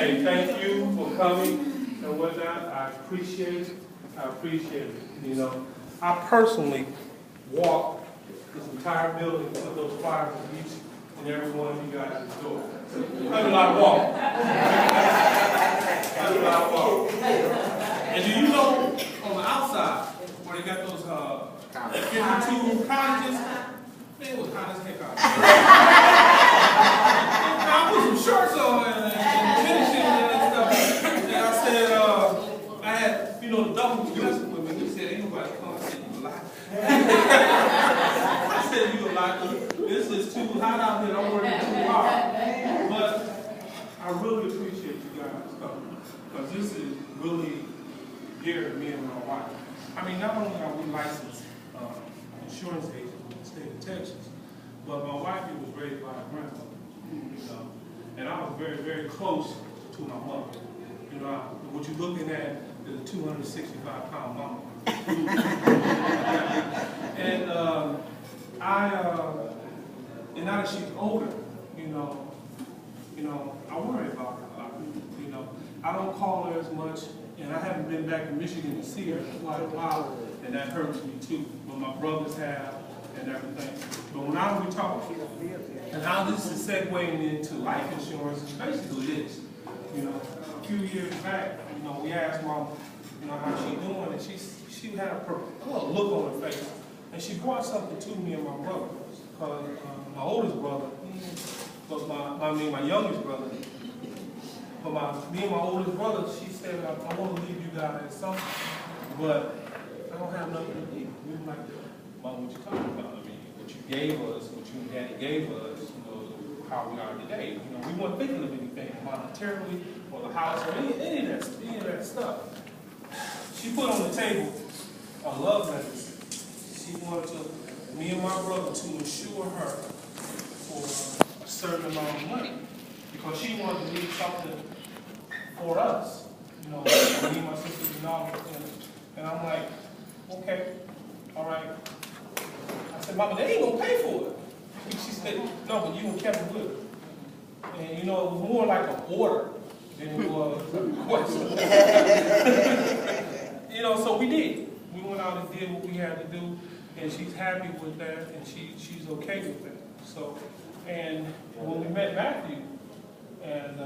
Hey, thank you for coming and whatnot. I appreciate it. I appreciate it. You know, I personally walked this entire building, put those flyers in each and every one of you guys' door. That's a lot of walk. That's a lot of walk. And do you know on the outside where they got those 52 cottages? Man, it was hot as heck out there. I put some shorts on and finishing and stuff. And I said, I had, you know, the double was messing with me. He said, ain't nobody come. I said, you a lie. I said, you a lie. This is too hot out here. I'm working too hard. But I really appreciate you guys coming. Because this is really dear to me and my wife. I mean, not only are we licensed insurance agents in the state of Texas, but my wife was raised by a grandmother, you know, and I was very, very close to my mother. You know, what you're looking at is a 265-pound mama. And and now that she's older, you know, I worry about her a lot. You know, I don't call her as much, and I haven't been back to Michigan to see her in quite a while, and that hurts me too. But my brothers have and everything. But when I was talking, and how this is segueing into life insurance, is basically this. You know, a few years back, you know, we asked Mom, you know, how she doing, and she had a little look on her face, and she brought something to me and my brother. Because my oldest brother, but my youngest brother, but me and my oldest brother, she said, I want to leave you guys something, but I don't have nothing to leave. We were like, Mom, what you talking about? I mean, what you gave us, what you and Daddy gave us, you know, how we are today. You know, we weren't thinking of anything monetarily or the house or any of that stuff. She put on the table a love letter. She wanted me and my brother to insure her for a certain amount of money because she wanted to leave something for us, you know, me and my sisters and all. And I'm like, okay, all right. I said, Mama, they ain't gonna pay for it. She said, no, but you and Kevin will. And you know, it was more like an order than it was a request. You know, so we did. We went out and did what we had to do, and she's happy with that, and she's okay with that. So, and when we met Matthew, and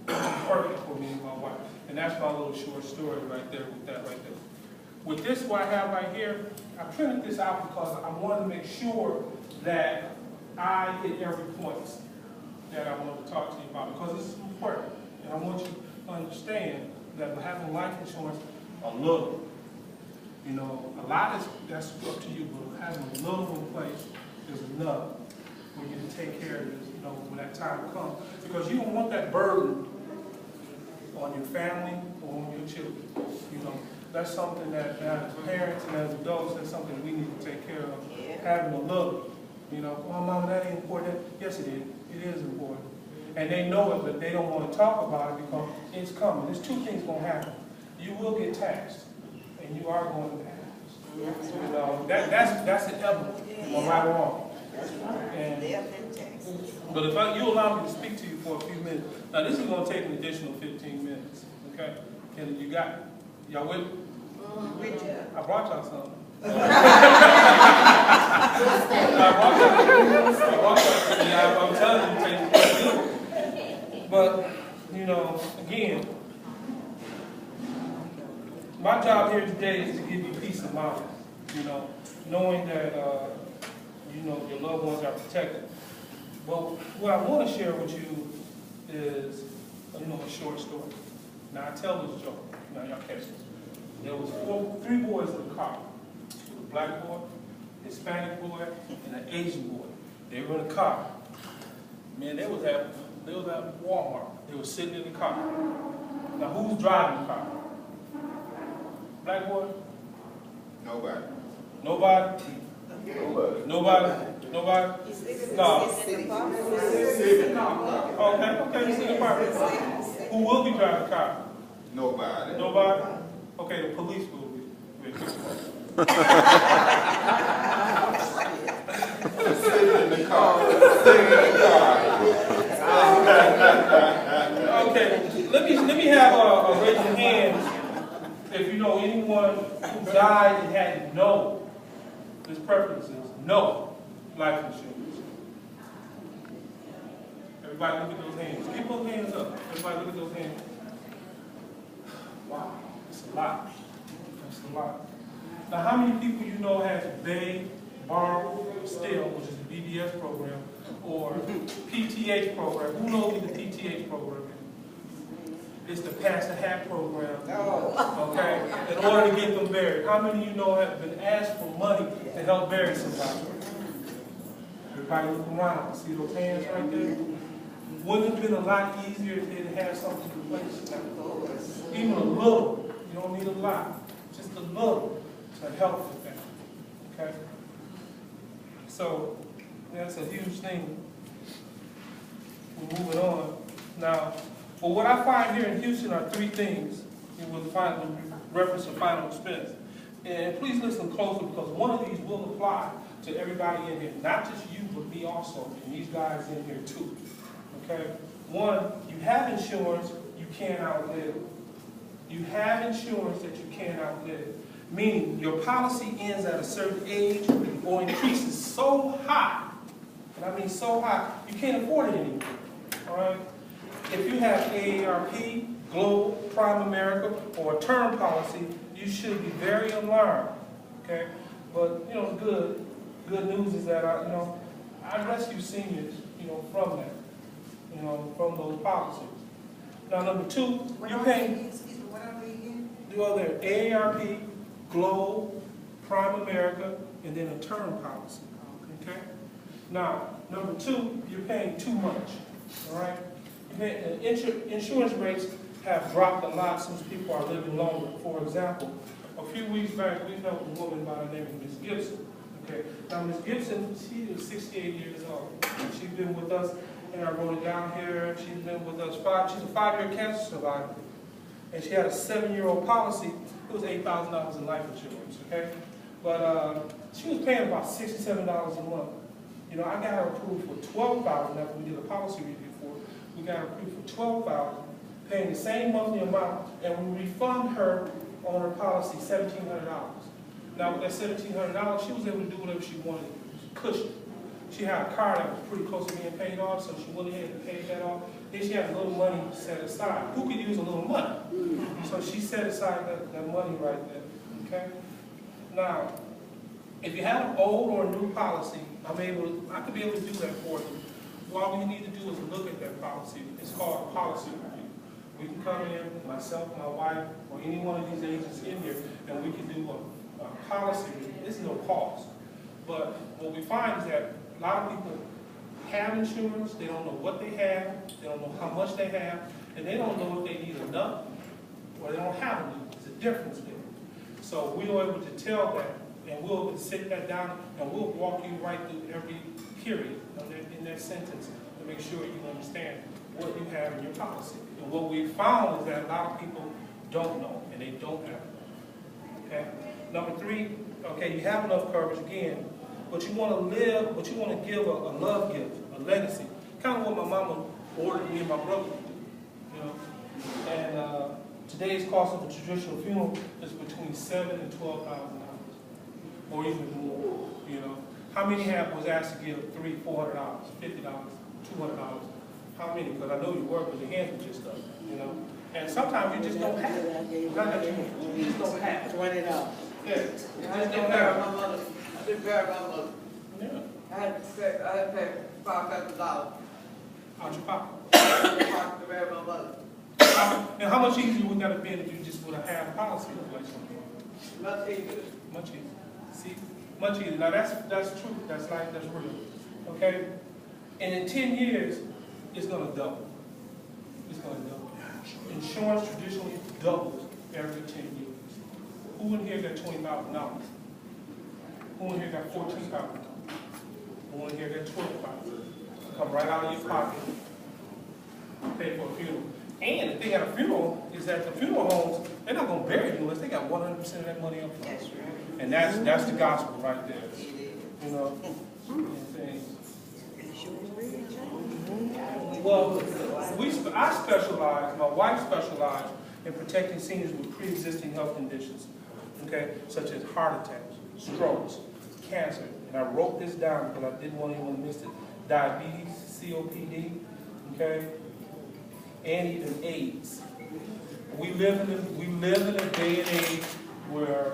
perfect for me and my wife. And that's my little short story right there with that right there. With this, what I have right here, I printed this out because I wanted to make sure that I hit every point that I want to talk to you about because this is important. And I want you to understand that having life insurance, a little, you know, a lot that's up to you, but having a little in place is enough for you to take care of this, you know, when that time comes. Because you don't want that burden on your family or on your children, you know. That's something that as parents and as adults, that's something we need to take care of. Yeah. Having a look, you know, oh, Mama, that ain't important. Yes, it is. It is important. And they know it, but they don't want to talk about it because it's coming. There's two things going to happen. You will get taxed, and you are going to pass. Yeah. You know, that's inevitable, no matter what. That's right. And, but if you allow me to speak to you for a few minutes, now this is going to take an additional 15 minutes, okay? And you got it. Y'all with me? I brought y'all something. I brought y'all something. I'm telling you, take it. But, you know, again, my job here today is to give you peace of mind, you know, knowing that, you know, your loved ones are protected. But what I want to share with you is, you know, a short story. Now, I tell this joke. Now, y'all catch this. There was three boys in the car. There was a black boy, Hispanic boy, and an Asian boy. They were in the car. Man, they was at Walmart. They were sitting in the car. Now, who's driving the car? Black boy? Nobody. Nobody? Nobody? Nobody? No. Okay, he's in the car. Who will be driving the car? Nobody. Nobody? Okay, the police will be. Sitting in the car. Sitting in the car. Okay, let me have a raise your hands if you know anyone who died and had no, his preferences, no life insurance. Everybody look at those hands. Keep those hands up. Everybody look at those hands. Wow, it's a lot. That's a lot. Now, how many people you know has Bay, Borrow, Still, which is the BBS program, or PTH program? Who knows what the PTH program is? It's the Pass the Hat program. Okay? In order to get them buried. How many of you know have been asked for money to help bury somebody? Everybody look around. See those hands right there? Wouldn't it have been a lot easier if they had something to replace it? Even a little. You don't need a lot. Just a little to help with that. Okay? So, that's a huge thing. We're moving on. Now, well, what I find here in Houston are three things. You will find in reference to final expense. And please listen closely because one of these will apply to everybody in here. Not just you, but me also. And these guys in here too. Okay? One, you have insurance you can't outlive. You have insurance that you can't outlive. Meaning your policy ends at a certain age or increases so high, and I mean so high, you can't afford it anymore. All right? If you have AARP, Globe, Prime America, or a term policy, you should be very alarmed. Okay? But you know, good news is that I rescue seniors, from that, from those policies. Now, number two, you pay. Well, they're AARP, Globe, Prime America, and then a term policy. Okay? Now, number two, you're paying too much. All right? Insurance rates have dropped a lot since people are living longer. For example, a few weeks back, we helped a woman by the name of Ms. Gibson. Okay? Now, Ms. Gibson, she is 68 years old. She's been with us, and I wrote it down here. She's been with us she's a 5-year cancer survivor. And she had a 7-year-old policy. It was $8,000 in life insurance, okay? But she was paying about $67 a month. I got her approved for $12,000 after we did a policy review for her. We got her approved for $12,000, paying the same monthly amount, and we refund her on her policy $1,700. Now with that $1,700, she was able to do whatever she wanted. Cushion. She had a car that was pretty close to being paid off, so she went ahead and paid that off. Then she had a little money set aside. Who could use a little money? So she set aside that money right there. Okay? Now, if you have an old or a new policy, I could be able to do that for you. All you need to do is look at that policy. It's called a policy review. We can come in, myself, my wife, or any one of these agents in here, and we can do a policy review. There's no cost. But what we find is that a lot of people have insurance, they don't know what they have, they don't know how much they have, and they don't know if they need enough or they don't have enough. There's a difference there. So we are able to tell that, and we'll sit that down, and we'll walk you right through every period in that sentence to make sure you understand what you have in your policy. And what we found is that a lot of people don't know, and they don't have it. Okay? Number three, okay, you have enough coverage again, but you want to live, but you want to give a love gift, a legacy. Kind of what my mama ordered me and my brother to do, And today's cost of a traditional funeral is between $7,000 and $12,000, or even more. How many was asked to give $300, $400, $50, $200? How many? Because I know you work with your hands with your stuff. And sometimes you just don't have it. Not that you just don't have it. $20. Yeah, you just don't have it. I did bury my mother. Yeah. I had to pay $500 Out your pocket. to bury my mother. And how much easier would that have been if you just would have had a policy in place? Much easier. Much easier. See? Much easier. Now that's true. That's life. That's real. Okay? And in 10 years, it's going to double. It's going to double. Insurance traditionally doubles every 10 years. Who in here got $20,000? Who in here got $14,000? Who in here got $12,000? Come right out of your pocket, pay for a funeral. And the thing at a funeral is that the funeral homes, they're not going to bury you unless they got 100% of that money up front. That's right. And that's the gospel right there. And things. Well, I specialize, my wife specializes in protecting seniors with pre-existing health conditions, okay, such as heart attacks, strokes, cancer, and I wrote this down because I didn't want anyone to miss it, diabetes, COPD, okay, and even AIDS. We live in a day and age where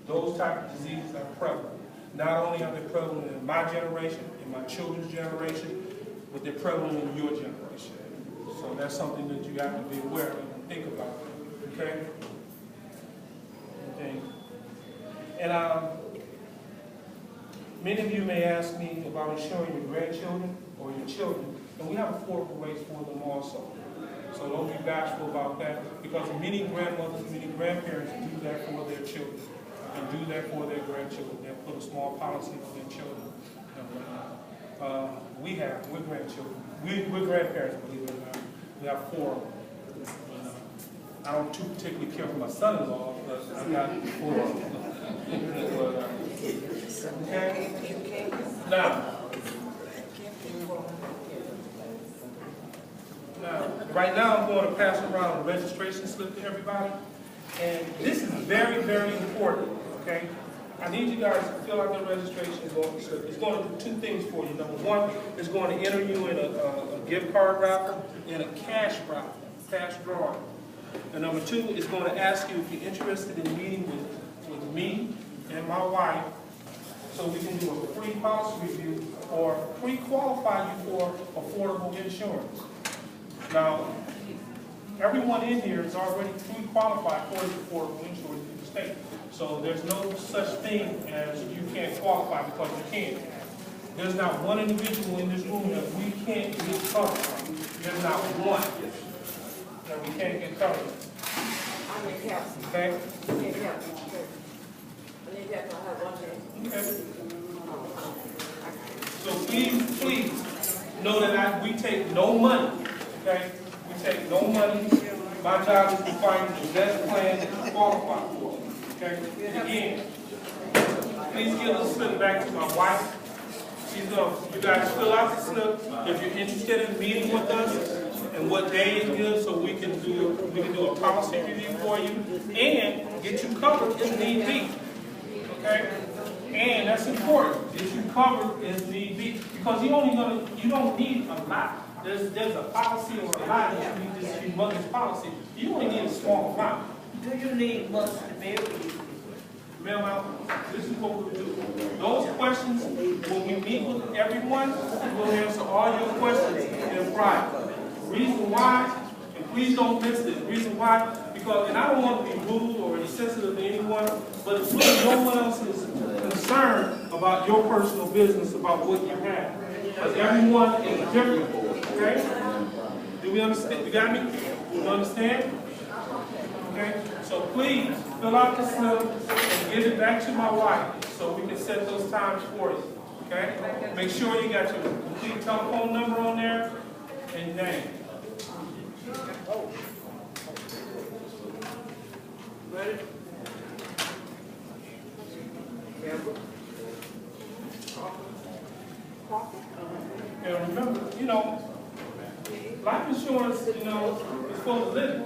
those type of diseases are prevalent. Not only are they prevalent in my generation, in my children's generation, but they're prevalent in your generation. So that's something that you have to be aware of and think about, okay? Okay. And many of you may ask me about insuring your grandchildren or your children, and we have affordable rates for them also. So don't be bashful about that, because many grandmothers, many grandparents do that for their children and do that for their grandchildren. They'll put a small policy for their children. We're grandchildren. We're grandparents, believe it or not. We have 4 of them. I don't too particularly care for my son-in-law, but I got 4 of them. Okay? Now, right now I'm going to pass around a registration slip to everybody. And this is very, very important, okay? I need you guys to fill out the registration slip. It's going to do 2 things for you. Number 1, it's going to enter you in a gift card raffle and a cash raffle, cash drawing. And number 2, it's going to ask you if you're interested in meeting with me and my wife so we can do a free policy review or pre-qualify you for affordable insurance. Now, everyone in here is already pre-qualified for affordable insurance in the state. So there's no such thing as you can't qualify because you can't. There's not one individual in this room that we can't get covered. There's not one that we can't get covered. I need help. Okay? I need help. I need help. I have 1 day. Okay. So please know that we take no money. Okay? We take no money. My job is to find the best plan that you qualify for. Okay? Again, please give the slip back to my wife. She's going to, you guys fill out the slip if you're interested in meeting with us and what day is good so we can do a policy review for you and get you covered if need be. Okay? And that's important. Get you covered if need be. Because you don't need a lot. There's a policy or a lot that you need this humongous policy. You only need a small amount. Do you need much to be able to? Ma'am, this is what we'll do. Those questions, when we meet with everyone, we'll answer all your questions in private. Reason why, and please don't miss this, reason why, because, and I don't want to be rude or insensitive to anyone, but it's really no one else is concerned about your personal business, about what you have. Because everyone is different, okay? Do we understand? You got me? You understand? Okay? So please, fill out the slip and give it back to my wife so we can set those times for you. Okay? Make sure you got your complete telephone number on there and name. Ready? And remember, life insurance, is for the living.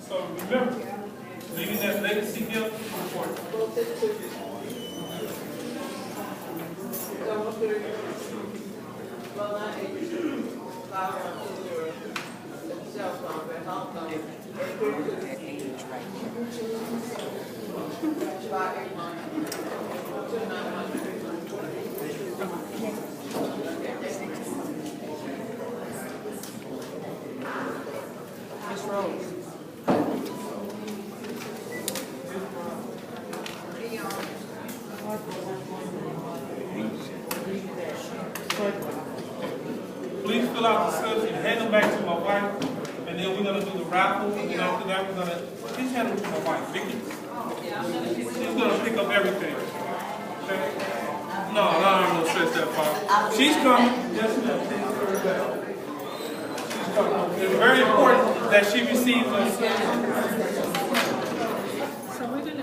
So remember, leaving that legacy gift is important. Miss Rose. Please fill out the slips and hand them back to my wife, and then we're going to do the raffle, and then after that we're going to, please hand them to my wife, Vicky. She's going to pick up everything. Okay? No, I'm not going to stretch that far. She's coming. Yes, ma'am. She's coming. It's very important that she receives those slips.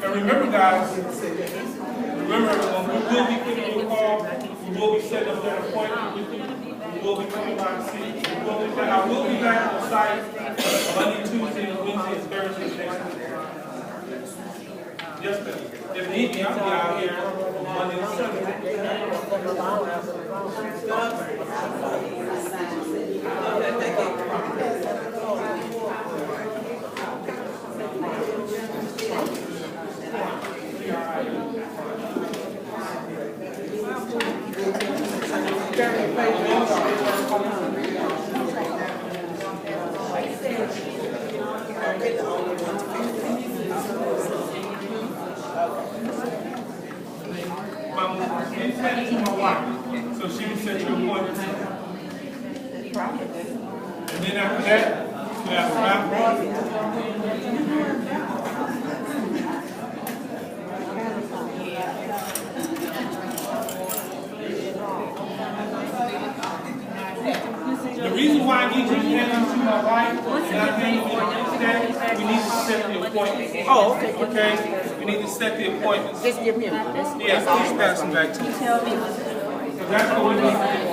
And remember, guys, when we will be giving you a call, we will be setting up that appointment with you. We will be coming by to see you. I will be back on site Monday, Tuesday, Wednesday, and Thursday next week. Yes, ma'am. If need be, I'll be out here on Monday and Sunday. I'm sending to my wife, so she can set your appointment. And then after that, you have a wrap. The reason why I need you to hand to my wife, and I think we need to set the appointment. Oh, okay. We need to set the appointment. Just give me a Yes, please pass them back to me. tell me. So that's what we need to do.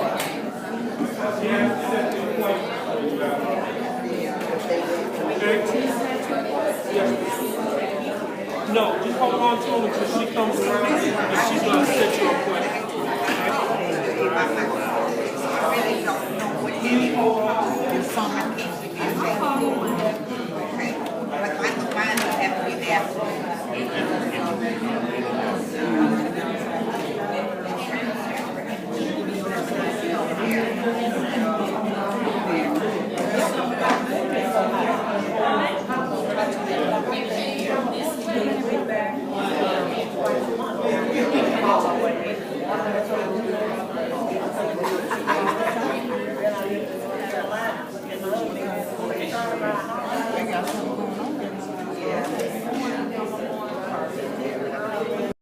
She has to set the appointment. Okay? No, just hold on to her until she comes around and she's going to set your appointment. Please hold on.